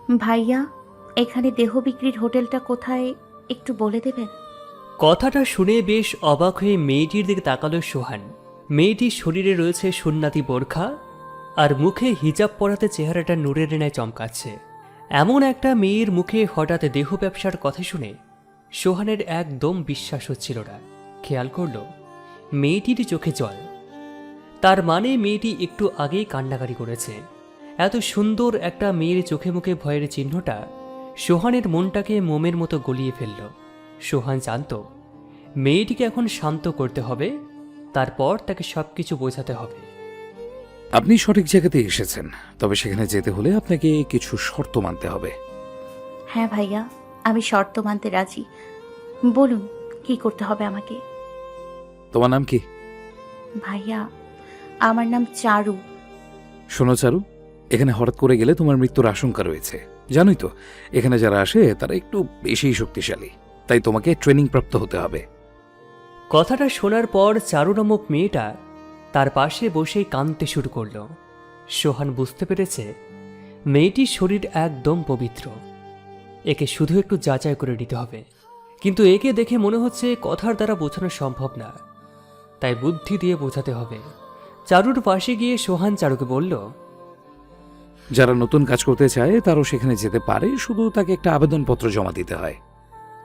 ভাইয়া, এখানে দেহ বিক্রির হোটেলটা কোথায় একটু বলে দেবেন? কথাটা শুনে বেশ অবাক হয়ে মেয়েটির দিকে তাকালো সোহান। মেয়েটির শরীরে রয়েছে সুন্নাতি বোরখা আর মুখে হিজাব পরাতে চেহারাটা নূরের ন্যায় চমকাচ্ছে। এমন একটা মেয়ের মুখে হঠাৎ দেহ ব্যবসার কথা শুনে সোহানের একদম বিশ্বাস হচ্ছিল না। খেয়াল করল মেয়েটির চোখে জল। তার মানে মেয়েটি একটু আগেই কান্নাকারি করেছে। এত সুন্দর একটা মেয়ের চোখে মুখে ভয়ের চিহ্নটা সোহানের মনটাকে মোমের মতো গলিয়ে ফেলল। সোহান জানত মেয়েটিকে এখন শান্ত করতে হবে, তারপর তাকে সবকিছু বোঝাতে হবে। আপনি সঠিক জায়গাতে এসেছেন, তবে সেখানে যেতে হলে আপনাকে কিছু শর্ত মানতে হবে। হ্যাঁ ভাইয়া, আমি শর্ত মানতে রাজি। বলুন, কি করতে হবে আমাকে? তোমার নাম কি? ভাইয়া, আমার নাম চারু। শোনো চারু, এখানে হঠাৎ করে গেলে তোমার মৃত্যুর আশঙ্কা রয়েছে। জানোই তো, এখানে যারা আসে তারা একটু বেশিই শক্তিশালী, তাই তোমাকে ট্রেনিং প্রাপ্ত হতে হবে। কথাটা শোনার পর চারু নামক মেয়েটা তার পাশে বসেই কাঁদতে শুরু করল। সোহান বুঝতে পেরেছে মেয়েটির শরীর একদম পবিত্র, একে শুধু একটু যাচাই করে নিতে হবে। কিন্তু একে দেখে মনে হচ্ছে কথার দ্বারা বোঝানো সম্ভব না, তাই বুদ্ধি দিয়ে বোঝাতে হবে। চারুর পাশে গিয়ে সোহান চারুকে বলল, যারা নতুন কাজ করতে চায় তারাও সেখানে যেতে পারে, শুধু তাকে একটা আবেদনপত্র জমা দিতে হয়।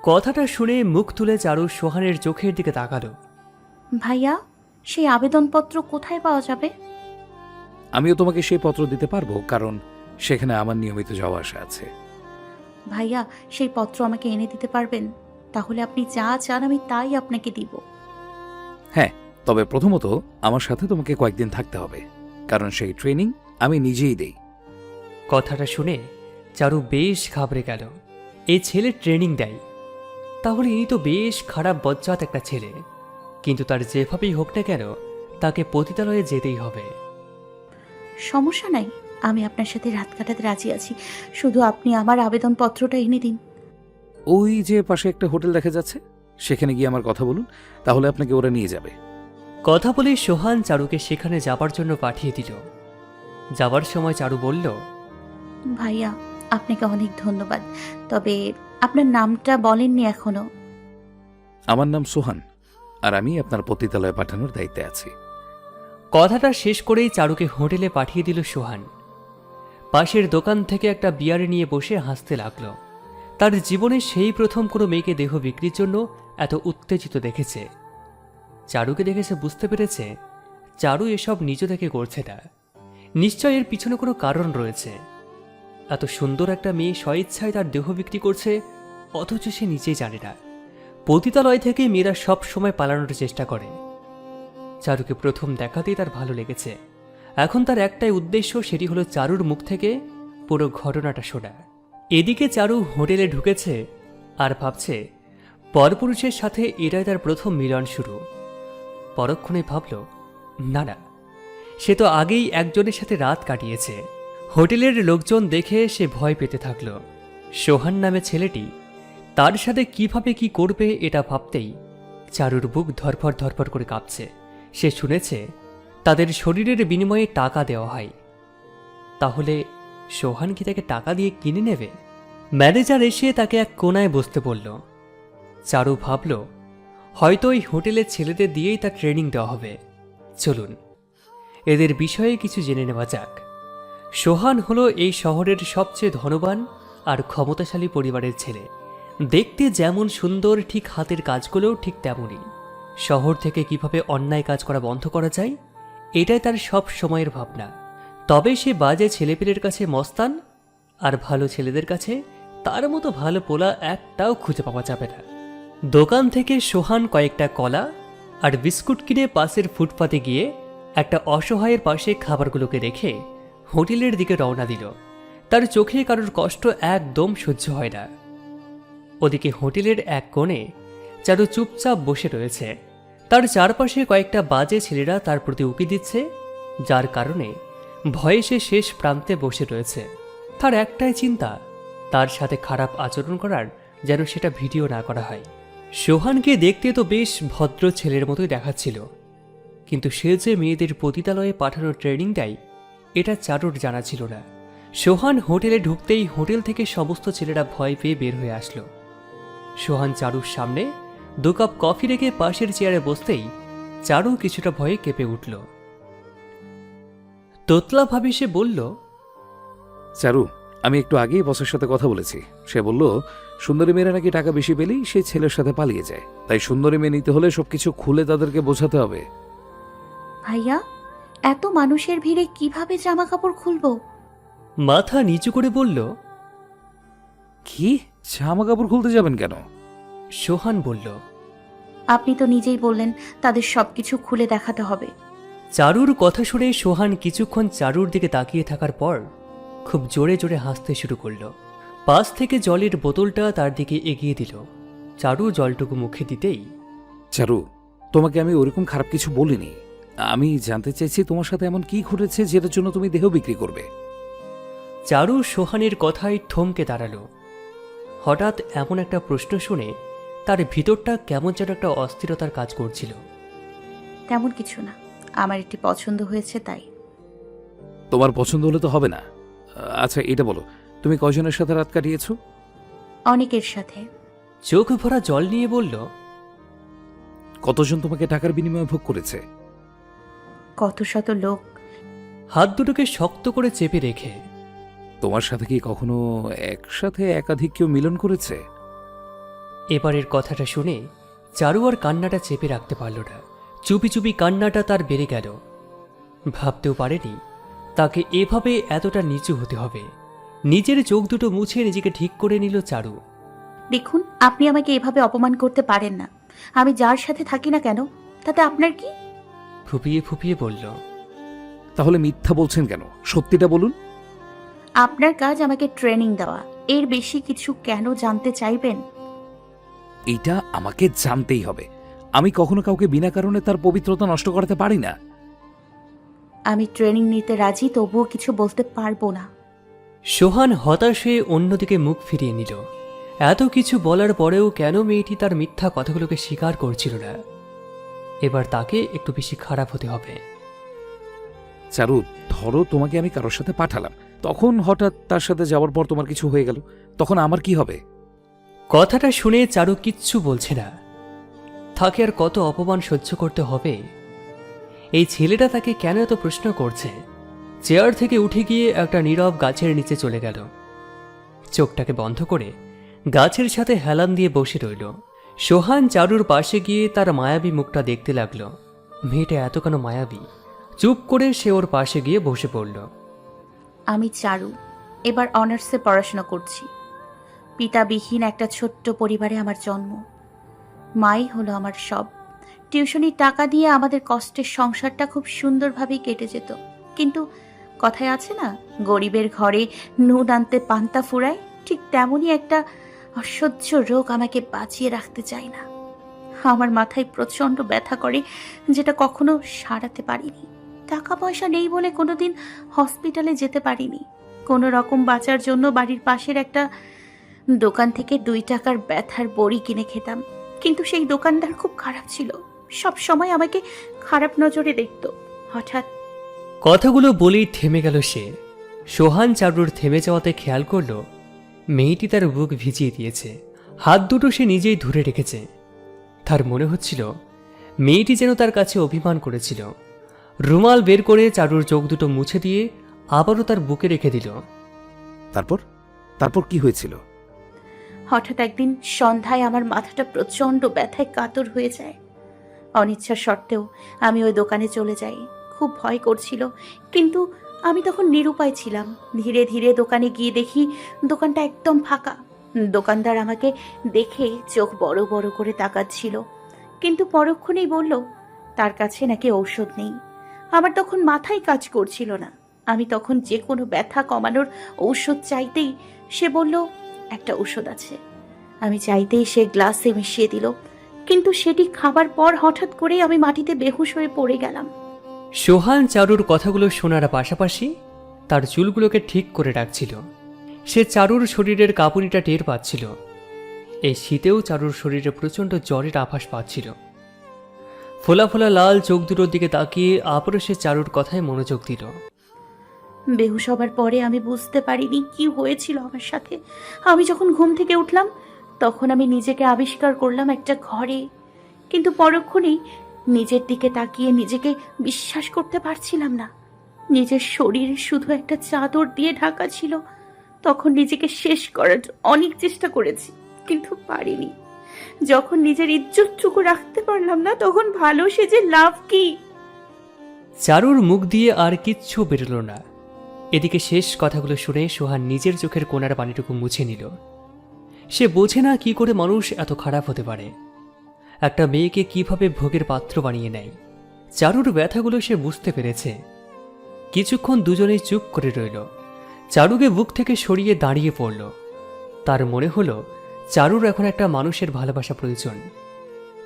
কথাটা শুনে মুখ তুলে চারু সোহানের চোখের দিকে তাকালো। ভাইয়া, সেই আবেদনপত্র কোথায় পাওয়া যাবে? আমিও তোমাকে সেই পত্র দিতে পারবো, কারণ সেখানে আমার নিয়মিত যাওয়া আসা আছে। ভাইয়া, সেই পত্র আমাকে এনে দিতে পারবেন? তাহলে আপনি যা চান আমি তাই আপনাকে দিব। হ্যাঁ, তবে প্রথমত আমার সাথে তোমাকে কয়েকদিন থাকতে হবে, কারণ সেই ট্রেনিং আমি নিজেই দেই। কথাটা শুনে চারু বেশ ঘাবড়ে গেল। এই ছেলে ট্রেনিং দেয়, তাহলে ইনি তো বেশ খারাপ বজ্জাত একটা ছেলে। কিন্তু তার যেভাবেই হোক না কেন তাকে পতিতালয়ে যেতেই হবে। সমস্যা নাই, আমি আপনার সাথে রাত কাটাতে রাজি আছি। শুধু আপনি আমার আবেদনপত্রটা এনে দিন। ওই যে পাশে একটা হোটেল দেখা যাচ্ছে, সেখানে গিয়ে আমার কথা বলুন, তাহলে আপনাকে ওরা নিয়ে যাবে। কথা বলে সোহান চারুকে সেখানে যাবার জন্য পাঠিয়ে দিল। যাবার সময় চারু বলল, ভাইয়া, আপনাকে অনেক ধন্যবাদ। তবে আপনার নামটা বলেননি এখনো। আমার নাম সোহান, আর আমি আপনার পতিতালয়ে পাঠানোর দায়িত্বে আছি। কথাটা শেষ করেই চারুকে হোটেলে পাঠিয়ে দিল সোহান। পাশের দোকান থেকে একটা বিয়ারে নিয়ে বসে হাসতে লাগলো। তার জীবনে সেই প্রথম কোনো মেয়েকে দেহ বিক্রির জন্য এত উত্তেজিত দেখেছে। চারুকে দেখেছে বুঝতে পেরেছে চারু এসব নিজ থেকে করছে না। নিশ্চয় এর পিছনে কোনো কারণ রয়েছে। এত সুন্দর একটা মেয়ে স্বইচ্ছায় তার দেহ বিক্রি করছে, অথচ সে নিজেই জানে না। পতিতালয় থেকে মেয়েরা সব সময় পালানোর চেষ্টা করে। চারুকে প্রথম দেখাতেই তার ভালো লেগেছে। এখন তার একটাই উদ্দেশ্য, সেটি হলো চারুর মুখ থেকে পুরো ঘটনাটা শোনা। এদিকে চারু হোটেলে ঢুকেছে আর ভাবছে পরপুরুষের সাথে এটাই তার প্রথম মিলন শুরু। পরক্ষণে ভাবল, না না, সে তো আগেই একজনের সাথে রাত কাটিয়েছে। হোটেলের লোকজন দেখে সে ভয় পেতে থাকল। সোহান নামে ছেলেটি তার সাথে কিভাবে কি করবে এটা ভাবতেই চারুর বুক ধরফর ধরফর করে কাঁপছে। সে শুনেছে তাদের শরীরের বিনিময়ে টাকা দেওয়া হয়। তাহলে সোহান কি তাকে টাকা দিয়ে কিনে নেবে? ম্যানেজার এসে তাকে এক কোনায় বসতে বলল। চারু ভাবল, হয়তো এই হোটেলের ছেলেদের দিয়েই তার ট্রেনিং দেওয়া হবে। চলুন এদের বিষয়ে কিছু জেনে নেওয়া যাক। সোহান হলো এই শহরের সবচেয়ে ধনবান আর ক্ষমতাশালী পরিবারের ছেলে। দেখতে যেমন সুন্দর, ঠিক হাতের কাজগুলোও ঠিক তেমনই। শহর থেকে কিভাবে অন্যায় কাজ করা বন্ধ করা যায়, এটাই তার সব সময়ের ভাবনা। তবে সে বাজে ছেলেপেলের কাছে মস্তান, আর ভালো ছেলেদের কাছে তার মতো ভালো পোলা একটাও খুঁজে পাওয়া যাবে না। দোকান থেকে সোহান কয়েকটা কলা আর বিস্কুট কিনে পাশের ফুটপাতে গিয়ে একটা অসহায়ের পাশে খাবারগুলোকে রেখে হোটেলের দিকে রওনা দিল। তার চোখে কারোর কষ্ট একদম সহ্য হয় না। ওদিকে হোটেলের এক কোণে চারু চুপচাপ বসে রয়েছে। তার চারপাশে কয়েকটা বাজে ছেলেরা তার প্রতি উকি দিচ্ছে, যার কারণে ভয়ে সে শেষ প্রান্তে বসে রয়েছে। তার একটাই চিন্তা, তার সাথে খারাপ আচরণ করার যেন সেটা ভিডিও না করা হয়। সোহানকে দেখতে তো বেশ ভদ্র ছেলের মতোই দেখাচ্ছিল, কিন্তু সে যে মেয়েদের পতিতালয়ে পাঠানোর ট্রেনিং দেয় এটা চারুর জানা ছিল না। সোহান হোটেলে ঢুকতেই হোটেল থেকে সমস্ত ছেলেরা ভয় পেয়ে বের হয়ে আসলো। সোহান চারুর সামনে 2 কাপ কফি রেখে পাশের চেয়ারে বসতেই চারু কিছুটা ভয়ে কেঁপে উঠল। তোতলা ভাবে সে বলল, চারু, আমি একটু আগেই বসের সাথে কথা বলেছি। সে বলল সুন্দরী মেয়েরা নাকি টাকা বেশি পেলেই সেই ছেলের সাথে পালিয়ে যায়, তাই সুন্দরী মেয়ে নিতে হলে সবকিছু খুলে তাদেরকে বোঝাতে হবে। ভাইয়া, এত মানুষের ভিড়ে কিভাবে জামা কাপড় খুলবো? মাথা নিচু করে বলল। কি, জামা কাপড় খুলতে যাবেন কেন? সোহান বলল। আপনি তো নিজেই বললেন তাদের সবকিছু খুলে দেখাতে হবে। চারুর কথা শুনে সোহান কিছুক্ষণ চারুর দিকে তাকিয়ে থাকার পর খুব জোরে জোরে হাসতে শুরু করলো। পাশ থেকে জলের বোতলটা তার দিকে এগিয়ে দিল। চারু জলটুকু মুখে দিতেই, চারু, তোমাকে আমি ওরকম খারাপ কিছু বলিনি। আমি জানতে চাইছি তোমার সাথে এমন কি ঘটেছে যেটার জন্য তুমি দেহ বিক্রি করবে। চারু সোহানের কথায় থমকে দাঁড়ালো। হঠাৎ এমন একটা প্রশ্ন শুনে তার ভিতরটা কেমন যেন একটা অস্থিরতার কাজ করছিল। তেমন কিছু না, আমার একটি পছন্দ হয়েছে তাই। তোমার পছন্দ হলে তো হবে না। আচ্ছা, এটা বলো, তুমি কয়জনের সাথে রাত কাটিয়েছো? অনেকের সাথে। চোখ ভরা জল নিয়ে বলল, কতজন তোমাকে টাকার বিনিময়ে ভোগ করেছে? কত শত লোক। হাত দুটোকে শক্ত করে চেপে রেখে। তোমার সাথে কি কখনো একসাথে একাধিক কেউ মিলন করেছে? এবারের কথাটা শুনে চারু আর কান্নাটা চেপে রাখতে পারল না। চুপি চুপি কান্নাটা তার বেড়ে গেল। ভাবতেও পারেনি তাকে এভাবে এতটা নিচু হতে হবে। নিজের চোখ দুটো মুছে নিজেকে ঠিক করে নিল চারু। দেখুন, আপনি আমাকে এভাবে অপমান করতে পারেন না। আমি যার সাথে থাকি না কেন, তাতে আপনার কি? ফুপিয়ে ফুপিয়ে বলল। তাহলে মিথ্যা বলছেন কেন? সত্যিটা বলুন। আপনার কাজ আমাকে ট্রেনিং দেওয়া, এর বেশি কিছু কেন জানতে চাইবেন? এইটা আমাকে জানতেই হবে। আমি কখনো কাউকে বিনা কারণে তার পবিত্রতা নষ্ট করাতে পারি না। আমি ট্রেনিং নিতে রাজি, তবুও কিছু বলতে পারবো না। সোহান হতাশ হয়ে অন্যদিকে মুখ ফিরিয়ে নিল। এত কিছু বলার পরেও কেন মেয়েটি তার মিথ্যা কথাগুলোকে স্বীকার করছিল না? এবার তাকে একটু বেশি খারাপ হতে হবে। চারু, ধরো তোমাকে আমি কারোর সাথে পাঠালাম, তখন হঠাৎ তার সাথে যাওয়ার পর তোমার কিছু হয়ে গেল, তখন আমার কি হবে? কথাটা শুনে চারু কিচ্ছু বলছে না। তাকে আর কত অপমান সহ্য করতে হবে? এই ছেলেটা তাকে কেন এত প্রশ্ন করছে? চেয়ার থেকে উঠে গিয়ে একটা নীরব গাছের নিচে চলে গেল। চোখটাকে বন্ধ করে গাছের সাথে হেলান দিয়ে বসে রইল। সোহান চারুর পাশে গিয়ে তার মায়াবী মুখটা দেখতে লাগলো। মেয়েটা এত কেন মায়াবী? চুপ করে সে ওর পাশে গিয়ে বসে পড়ল। আমি চারু, এবার অনার্সে পড়াশোনা করছি। পিতাবিহীন একটা ছোট্ট পরিবারে আমার জন্ম। মাই হলো আমার সব। টিউশনির টাকা দিয়ে আমাদের কষ্টের সংসারটা খুব সুন্দরভাবেই কেটে যেত। কিন্তু কথায় আছে না, গরিবের ঘরে নুন আনতে পান্তা ফুরায়, ঠিক তেমনই একটা অসহ্য রোগ আমাকে বাঁচিয়ে রাখতে চায় না। আমার মাথায় প্রচণ্ড ব্যথা করে, যেটা কখনো সারাতে পারিনি। টাকা পয়সা নেই বলে কোনোদিন হসপিটালে যেতে পারিনি। কোনো রকম বাঁচার জন্য বাড়ির পাশের একটা দোকান থেকে 2 টাকার ব্যথার বড়ি কিনে খেতাম। কিন্তু সেই দোকানদার খুব খারাপ ছিল, সব সময় আমাকে খারাপ নজরে দেখতো। হঠাৎ কথাগুলো বলেই থেমে গেল সে। সোহান চারুর থেমে যাওয়াতে খেয়াল করল মেয়েটি তার বুক ভিজিয়ে দিয়েছে। হাত দুটো সে নিজেই ধরে রেখেছে। তার মনে হচ্ছিল মেয়েটি যেন তার কাছে অভিমান করেছিল। রুমাল বের করে চারুর চোখ দুটো মুছে দিয়ে আবারও তার বুকে রেখে দিল। তারপর তারপর কি হয়েছিল? হঠাৎ একদিন সন্ধ্যায় আমার মাথাটা প্রচণ্ড ব্যথায় কাতর হয়ে যায়। অনিচ্ছা সত্ত্বেও আমি ওই দোকানে চলে যাই। খুব ভয় করছিল, কিন্তু আমি তখন নিরুপায় ছিলাম। ধীরে ধীরে দোকানে গিয়ে দেখি দোকানটা একদম ফাঁকা। দোকানদার আমাকে দেখে চোখ বড় বড় করে তাকাচ্ছিল, কিন্তু পরক্ষণেই বলল তার কাছে নাকি ঔষধ নেই। আমার তখন মাথায় কাজ করছিল না। আমি তখন যে কোনো ব্যথা কমানোর ঔষধ চাইতেই সে বলল একটা ঔষধ আছে। আমি চাইতেই সে গ্লাসে মিশিয়ে দিল, কিন্তু সেটি খাবার পর হঠাৎ করেই আমি মাটিতে বেহুশ হয়ে পড়ে গেলাম। সোহান চারুর কথাগুলো শোনার পাশাপাশি তার চুলগুলোকে ঠিক করে রাখছিল। সে চারুর শরীরের কাঁপুনিটা টের পাচ্ছিল। এই শীতেও চারুর শরীরে প্রচণ্ড জ্বরের আভাস পাচ্ছিল। ফোলা ফোলা লাল চোখ দুটোর দিকে তাকিয়ে আবারও সে চারুর কথায় মনোযোগ দিল। বেহুশ হবার পরে আমি বুঝতে পারিনি কি হয়েছিল আমার সাথে। আমি যখন ঘুম থেকে উঠলাম তখন আমি নিজেকে আবিষ্কার করলাম একটা ঘরে, কিন্তু পরক্ষণেই নিজের দিকে তাকিয়ে নিজেকে বিশ্বাস করতে পারছিলাম না। নিজের শরীর শুধু একটা চাদর দিয়ে ঢাকা ছিল। তখন নিজেকে শেষ করার অনেক চেষ্টা করেছি, কিন্তু পারিনি। যখন নিজের ইজ্জতটুকু রাখতে পারলাম না, তখন ভালো সেজে লাভ কি? চারুর মুখ দিয়ে আর কিচ্ছু বেরোল না। এদিকে শেষ কথাগুলো শুনে সোহান নিজের চোখের কোণার পানিটুকু মুছে নিল। সে বোঝে না কি করে মানুষ এত খারাপ হতে পারে, একটা মেয়েকে কিভাবে ভোগের পাত্র বানিয়ে নেয়। চারুর ব্যথাগুলো সে বুঝতে পেরেছে। কিছুক্ষণ দুজনেই চুপ করে রইল। চারুকে বুক থেকে সরিয়ে দাঁড়িয়ে পড়ল। তার মনে হলো চারুর এখন একটা মানুষের ভালোবাসা প্রয়োজন,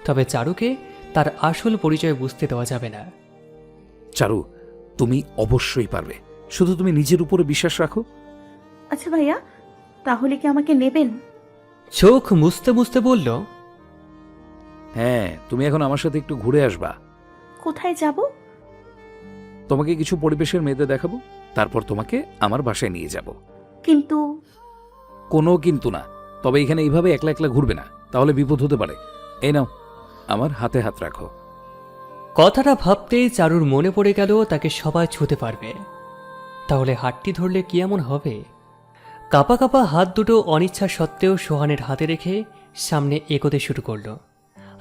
তবে চারুকে তার আসল পরিচয় বুঝতে দেওয়া যাবে না। চারু, তুমি অবশ্যই পারবে, শুধু তুমি নিজের উপরে বিশ্বাস রাখো। আচ্ছা ভাইয়া, তাহলে কি আমাকে নেবেন? চোখ মুছতে মুছতে বলল, হ্যাঁ, তুমি এখন আমার সাথে একটু ঘুরে আসবা। কোথায় যাব? তোমাকে কিছু পরিবেশের মেয়েদের দেখাবো, তারপর তোমাকে আমার বাসায় নিয়ে যাব। কিন্তু কোনো কিন্তু না। তবে এখানে এইভাবে একলা একলা ঘুরবে না, তাহলে বিপদ হতে পারে। এই নাও, আমার হাতে হাত রাখো। কথাটা ভাবতেই চারুর মনে পড়ে গেল তাকে সবাই ছুঁতে পারবে, তাহলে হাতটি ধরলে কি এমন হবে। কাপা কাপা হাত দুটো অনিচ্ছা সত্ত্বেও সোহানের হাতে রেখে সামনে এগোতে শুরু করলো।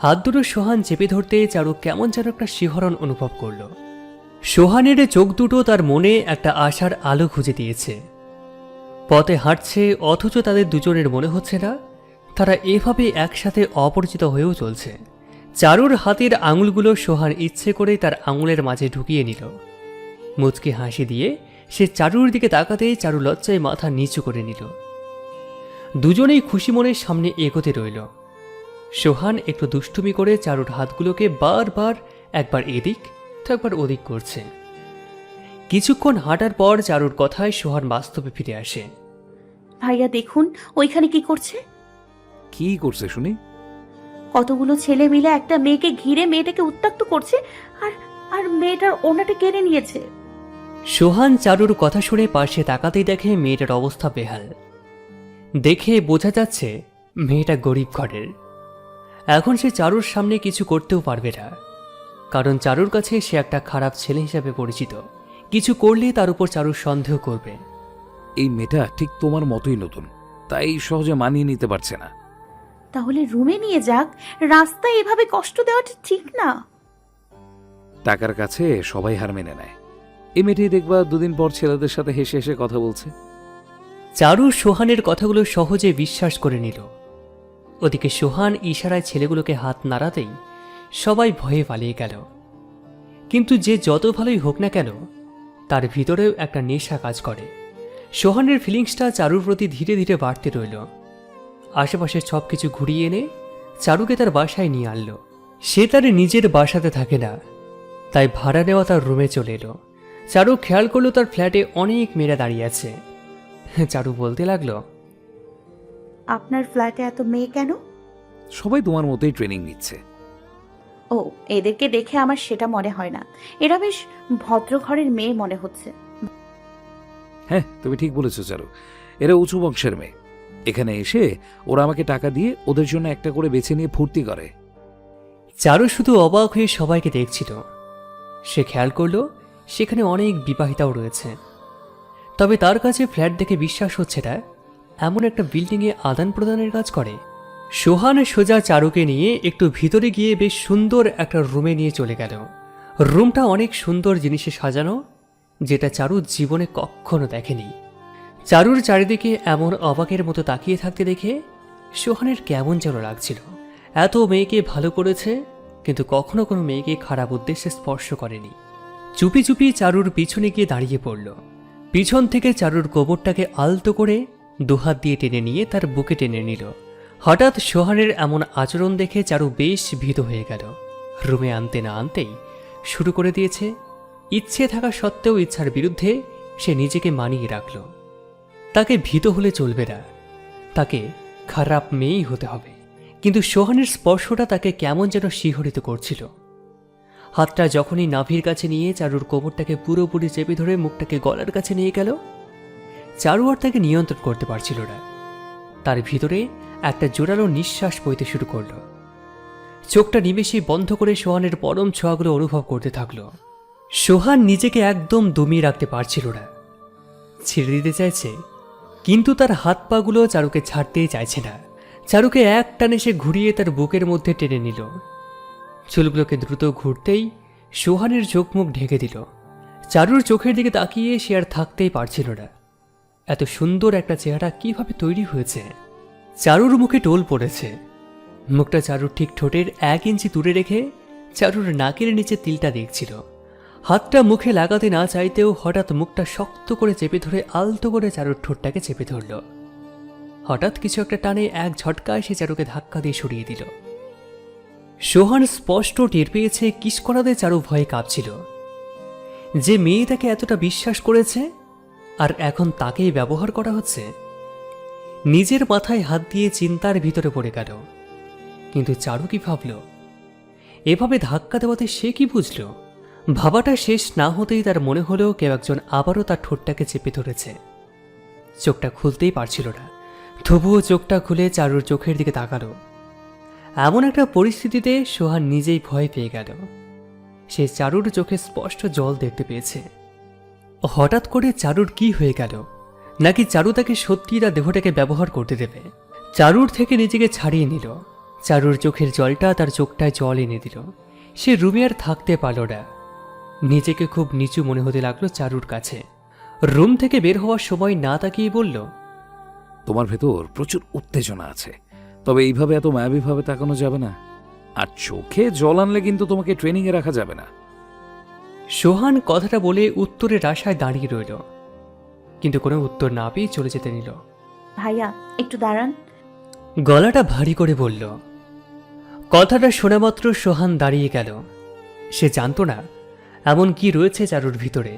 হাত দুটো সোহান চেপে ধরতে চারু কেমন যেন একটা শিহরণ অনুভব করল। সোহানের চোখ দুটো তার মনে একটা আশার আলো খুঁজে দিয়েছে। পথে হাঁটছে, অথচ তাদের দুজনের মনে হচ্ছে না তারা এভাবে একসাথে অপরিচিত হয়েও চলছে। চারুর হাতের আঙুলগুলো সোহান ইচ্ছে করে তার আঙুলের মাঝে ঢুকিয়ে নিল। মুচকি হাসি দিয়ে সে চারুর দিকে তাকাতেই চারু লজ্জায় মাথা নিচু করে নিল। দুজনেই খুশি মনে সামনে এগোতে রইল। সোহান একটু দুষ্টুমি করে চারুর হাতগুলোকে বারবার একবার এদিক তো একবার ওদিক করছে। কিছুক্ষণ হাঁটার পর চারুর কথায় সোহান বাস্তবে ফিরে আসে। ভাইয়া দেখুন, ওইখানে কি করছে? কি করছে শুনি? কতগুলো ছেলে মিলে একটা মেয়েকে ঘিরে মেয়েটাকে উত্ত্যক্ত করছে, আর আর মেয়েটার ওড়নাটা কেড়ে নিয়েছে। সোহান চারুর কথা শুনে পাশে তাকাতেই দেখে মেয়েটার অবস্থা বেহাল। দেখে বোঝা যাচ্ছে মেয়েটা গরিব ঘরের। এখন সে চারুর সামনে কিছু করতেও পারবে না, কারণ চারুর কাছে সে একটা খারাপ ছেলে হিসাবে পরিচিত। কিছু করলে তার উপর চারুর সন্দেহ করবে। এই মেয়েটা ঠিক তোমার মতোই নতুন, তাই সহজে মানিয়ে নিতে পারছে না। তাহলে রুমে নিয়ে যাক, রাস্তায় এভাবে কষ্ট দেওয়াটা ঠিক না। টাকার কাছে সবাই হার মেনে নেয়। এই মেয়েটাই দেখবা দুদিন পর ছেলেদের সাথে হেসে হেসে কথা বলছে। চারু সোহানের কথাগুলো সহজে বিশ্বাস করে নিল। ওদিকে সোহান ইশারায় ছেলেগুলোকে হাত নাড়াতেই সবাই ভয়ে পালিয়ে গেল। কিন্তু যে যত ভালোই হোক না কেন, তার ভিতরেও একটা নেশা কাজ করে। সোহানের ফিলিংসটা চারুর প্রতি ধীরে ধীরে বাড়তে রইল। আশেপাশের সব কিছু ঘুরিয়ে এনে চারুকে তার বাসায় নিয়ে আনলো। সে তার নিজের বাসাতে থাকে না, তাই ভাড়া নেওয়া তার রুমে চলে এলো। চারু খেয়াল করলো তার ফ্ল্যাটে অনেক মেয়েরা দাঁড়িয়ে আছে। চারু বলতে লাগলো, আপনার ফ্ল্যাটে এত মেয়ে কেন? সবাই তোমার মতোই ট্রেনিং নিচ্ছে। ও, এদেরকে দেখে আমার সেটা মনে হয় না। এরা বেশ ভদ্র ঘরের মেয়ে মনে হচ্ছে। হ্যাঁ, তুমি ঠিক বলেছো চারু, এরা উঁচু বংশের মেয়ে। এখানে এসে ওরা আমাকে টাকা দিয়ে ওদের জন্য একটা করে বেছে নিয়ে ফুর্তি করে। চারু শুধু অবাক হয়ে সবাইকে দেখছিল। সে খেয়াল করলো সেখানে অনেক বিবাহিতাও রয়েছে। তবে তার কাছে ফ্ল্যাট দেখে বিশ্বাস হচ্ছে না এমন একটা বিল্ডিংয়ে আদান প্রদানের কাজ করে। সোহান সোজা চারুকে নিয়ে একটু ভিতরে গিয়ে বেশ সুন্দর একটা রুমে নিয়ে চলে গেল। রুমটা অনেক সুন্দর জিনিসে সাজানো, যেটা চারু জীবনে কখনো দেখেনি। চারুর চারিদিকে এমন অবাকের মতো তাকিয়ে থাকতে দেখে সোহানের কেমন যেন লাগছিল। এত মেয়েকে ভালো করেছে, কিন্তু কখনো কোনো মেয়েকে খারাপ উদ্দেশ্যে স্পর্শ করেনি। চুপি চুপি চারুর পিছনে গিয়ে দাঁড়িয়ে পড়ল। পিছন থেকে চারুর কোমরটাকে আলতো করে দুহাত দিয়ে টেনে নিয়ে তার বুকে টেনে নিল। হঠাৎ সোহানের এমন আচরণ দেখে চারু বেশ ভীত হয়ে গেল। রুমে আনতে না আনতেই শুরু করে দিয়েছে। ইচ্ছে থাকা সত্ত্বেও ইচ্ছার বিরুদ্ধে সে নিজেকে মানিয়ে রাখল। তাকে ভীত হলে চলবে না, তাকে খারাপ মেয়েই হতে হবে। কিন্তু সোহানের স্পর্শটা তাকে কেমন যেন শিহরিত করছিল। হাতটা যখনই নাভির কাছে নিয়ে চারুর কোমরটাকে পুরোপুরি চেপে ধরে মুখটাকে গলার কাছে নিয়ে গেল, চারু আর তাকে নিয়ন্ত্রণ করতে পারছিল না। তার ভিতরে একটা জোরালো নিঃশ্বাস বইতে শুরু করলো। চোখটা নিমেষেই বন্ধ করে সোহানের পরম ছোঁয়াগুলো অনুভব করতে থাকলো। সোহান নিজেকে একদম দমিয়ে রাখতে পারছিল না। ছেড়ে দিতে চাইছে, কিন্তু তার হাত পাগুলো চারুকে ছাড়তেই চাইছে না। চারুকে এক টানে সে ঘুরিয়ে তার বুকের মধ্যে টেনে নিল। চুলগুলোকে দ্রুত ঘুরতেই সোহানের চোখ মুখ ঢেকে দিল। চারুর চোখের দিকে তাকিয়ে সে আর থাকতেই পারছিল না। এত সুন্দর একটা চেহারা কিভাবে তৈরি হয়েছে। চারুর মুখে টোল পড়েছে। মুখটা চারুর ঠিক ঠোঁটের 1 ইঞ্চি দূরে রেখে চারুর নাকের নিচে তিলটা দেখছিল। হাতটা মুখে লাগাতে না চাইতেও হঠাৎ মুখটা শক্ত করে চেপে ধরে আলতো করে চারুর ঠোঁটটাকে চেপে ধরল। হঠাৎ কিছু একটা টানে এক ঝটকায় সে চারুকে ধাক্কা দিয়ে সরিয়ে দিল। সোহান স্পষ্ট টের পেয়েছে কিস করাতে চারু ভয়ে কাঁপছিল। যে মেয়ে তাকে এতটা বিশ্বাস করেছে, আর এখন তাকেই ব্যবহার করা হচ্ছে। নিজের মাথায় হাত দিয়ে চিন্তার ভিতরে পড়ে গেল। কিন্তু চারু কি ভাবল? এভাবে ধাক্কা দেওয়াতে সে কি বুঝল? ভাবাটা শেষ না হতেই তার মনে হলো কেউ একজন আবারও তার ঠোঁটটাকে চেপে ধরেছে। চোখটা খুলতেই পারছিল না, তবুও চোখটা খুলে চারুর চোখের দিকে তাকালো। এমন একটা পরিস্থিতিতে সোহান নিজেই ভয় পেয়ে গেল। সে চারুর চোখে স্পষ্ট জল দেখতে পেয়েছে। হঠাৎ করে চারুর কি হয়ে গেল? নাকি চারু তাকে সত্যি তার দেহটাকে ব্যবহার করতে দেবে? চারুর থেকে নিজেকে ছাড়িয়ে নিল। চারুর চোখের জলটা তার চোখটায় জল এনে দিল। সে রুমে আর থাকতে পারল না। নিজেকে খুব নিচু মনে হতে লাগলো চারুর কাছে। রুম থেকে বের হওয়ার সময় না তাকিয়ে বলল, তোমার ভেতর প্রচুর উত্তেজনা আছে, তবে এইভাবে এত মায়াবীভাবে তাকানো যাবে না। আর চোখে জল আনলে কিন্তু তোমাকে ট্রেনিংয়ে রাখা যাবে না। সোহান কথাটা বলে উত্তরের আশায় দাঁড়িয়ে রইল, কিন্তু কোনো উত্তর না পেয়ে চলে যেতে নিল। ভাইয়া একটু দাঁড়ান। গলাটা ভারী করে বলল। কথাটা শোনা মাত্র সোহান দাঁড়িয়ে গেল। সে জানত না এমন কি রয়েছে চারুর ভিতরে,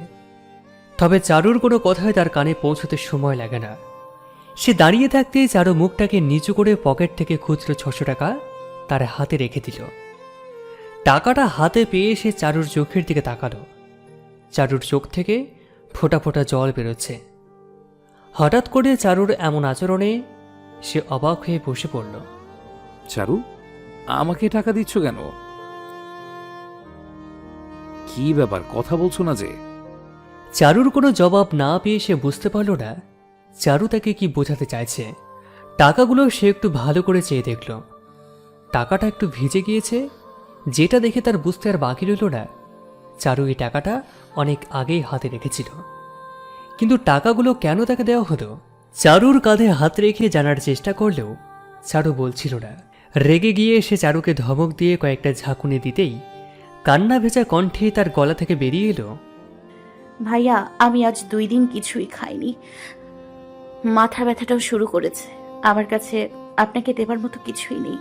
তবে চারুর কোনো কথাই তার কানে পৌঁছতে সময় লাগে না। সে দাঁড়িয়ে থাকতেই চারু মুখটাকে নিচু করে পকেট থেকে খুচরো 600 টাকা তার হাতে রেখে দিল। টাকাটা হাতে পেয়ে সে চারুর চোখের দিকে তাকালো। চারুর চোখ থেকে ফোঁটা ফোঁটা জল বেরোচ্ছে। হঠাৎ করে চারুর এমন আচরণে সে অবাক হয়ে বসে পড়ল। চারু, আমাকে টাকা দিচ্ছ কেন? কি ব্যাপার, কথা বলছো না যে? চারুর কোনো জবাব না পেয়ে সে বুঝতে পারল না চারু তাকে কি বোঝাতে চাইছে। টাকাগুলো সে একটু ভালো করে চেয়ে দেখল। টাকাটা একটু ভিজে গিয়েছে, যেটা দেখে তার বুঝতে আর বাকি রইল না চারু এই টাকাটা অনেক আগেই হাতে রেখেছিল। কিন্তু টাকাগুলো কেন তাকে দেওয়া হলো? চারুর কাঁধে হাত রেখে জানার চেষ্টা করলেও চারু বলছিল না। রেগে গিয়ে সে চারুকে ধমক দিয়ে কয়েকটা ঝাঁকুনি দিতেই কান্না ভেজা কণ্ঠে তার গলা থেকে বেরিয়ে এলো, ভাইয়া আমি আজ 2 দিন কিছুই খাইনি, মাথা ব্যথাটাও শুরু করেছে। আমার কাছে আপনাকে দেবার মতো কিছুই নেই।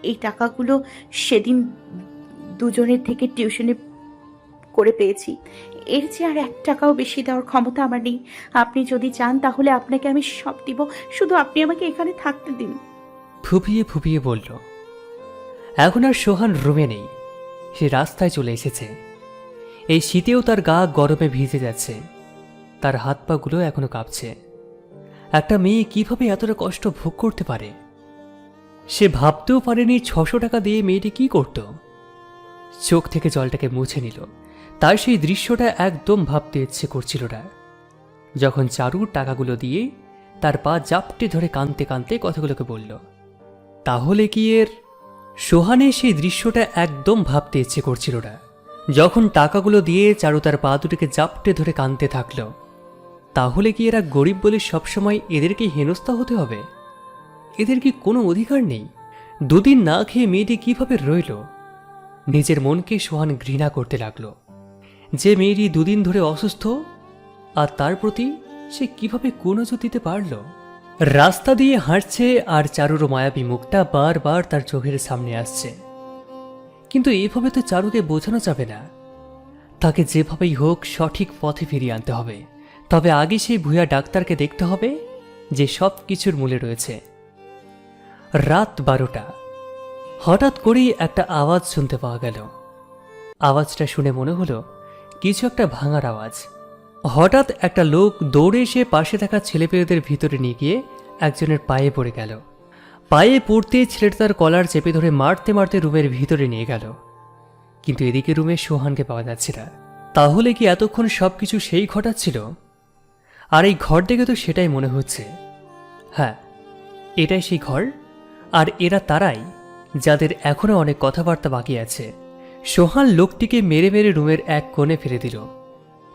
এই টাকাগুলো সেদিন দুজনের থেকে টিউশনে করে পেয়েছি। এর চেয়ে আর 1 টাকাও বেশি দেওয়ার ক্ষমতা আমার নেই। আপনি যদি চান তাহলে আপনাকে আমি সব দিব, শুধু আপনি আমাকে এখানে থাকতে দিন। ফুপিয়ে ফুপিয়ে বলল। এখন আর সোহান রুমে নেই, সে রাস্তায় চলে এসেছে। এই শীতেও তার গা গরমে ভিজে যাচ্ছে, তার হাত পাগুলো এখনো কাঁপছে। একটা মেয়ে কিভাবে এতটা কষ্ট ভোগ করতে পারে? সে ভাবতেও পারেনি 600 টাকা দিয়ে মেয়েটি কি করত। চোখ থেকে জলটাকে মুছে নিল। তার সেই দৃশ্যটা একদম ভাবতে ইচ্ছে করছিল না। যখন চারুর টাকাগুলো দিয়ে তার পা জাপটে ধরে কাঁদতে কাঁদতে কথাগুলোকে বলল, তাহলে কি এর? সোহানের সেই দৃশ্যটা একদম ভাবতে ইচ্ছে করছিল না। যখন টাকাগুলো দিয়ে চারু তার পা দুটিকে জাপটে ধরে কাঁদতে থাকল, তাহলে কি এরা গরিব বলে সবসময় এদেরকে হেনস্থা হতে হবে? এদের কি কোনো অধিকার নেই? 2 দিন না খেয়ে মেয়েটি কিভাবে রইল? নিজের মনকে সোহান ঘৃণা করতে লাগলো। যে মেয়েটি 2 দিন ধরে অসুস্থ, আর তার প্রতি সে কিভাবে কুনজর দিতে পারল? রাস্তা দিয়ে হাঁটছে আর চারুর মায়াবী মুখটা বারবার তার চোখের সামনে আসছে। কিন্তু এভাবে তো চারুকে বোঝানো যাবে না। তাকে যেভাবেই হোক সঠিক পথে ফিরিয়ে আনতে হবে। তবে আগে সেই ভুয়া ডাক্তারকে দেখতে হবে যে সব কিছুর মূলে রয়েছে। রাত 12টা। হঠাৎ করেই একটা আওয়াজ শুনতে পাওয়া গেল। আওয়াজটা শুনে মনে হলো কিছু একটা ভাঙার আওয়াজ। হঠাৎ একটা লোক দৌড়ে এসে পাশে থাকা ছেলেপেলেদের ভিতরে নিয়ে গিয়ে একজনের পায়ে পড়ে গেল। পায়ে পড়তে ছেলেটা তার কলার চেপে ধরে মারতে মারতে রুমের ভিতরে নিয়ে গেল। কিন্তু এদিকে রুমে সোহানকে পাওয়া যাচ্ছে না। তাহলে কি এতক্ষণ সবকিছু সেই ঘটাচ্ছিল? আর এই ঘর দেখে তো সেটাই মনে হচ্ছে। হ্যাঁ, এটাই সেই ঘর, আর এরা তারাই যাদের এখনো অনেক কথাবার্তা বাকি আছে। সোহান লোকটিকে মেরে মেরে রুমের এক কোণে ফেলে দিল।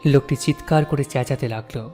লোকটি চিৎকার করে চেঁচাতে লাগলো।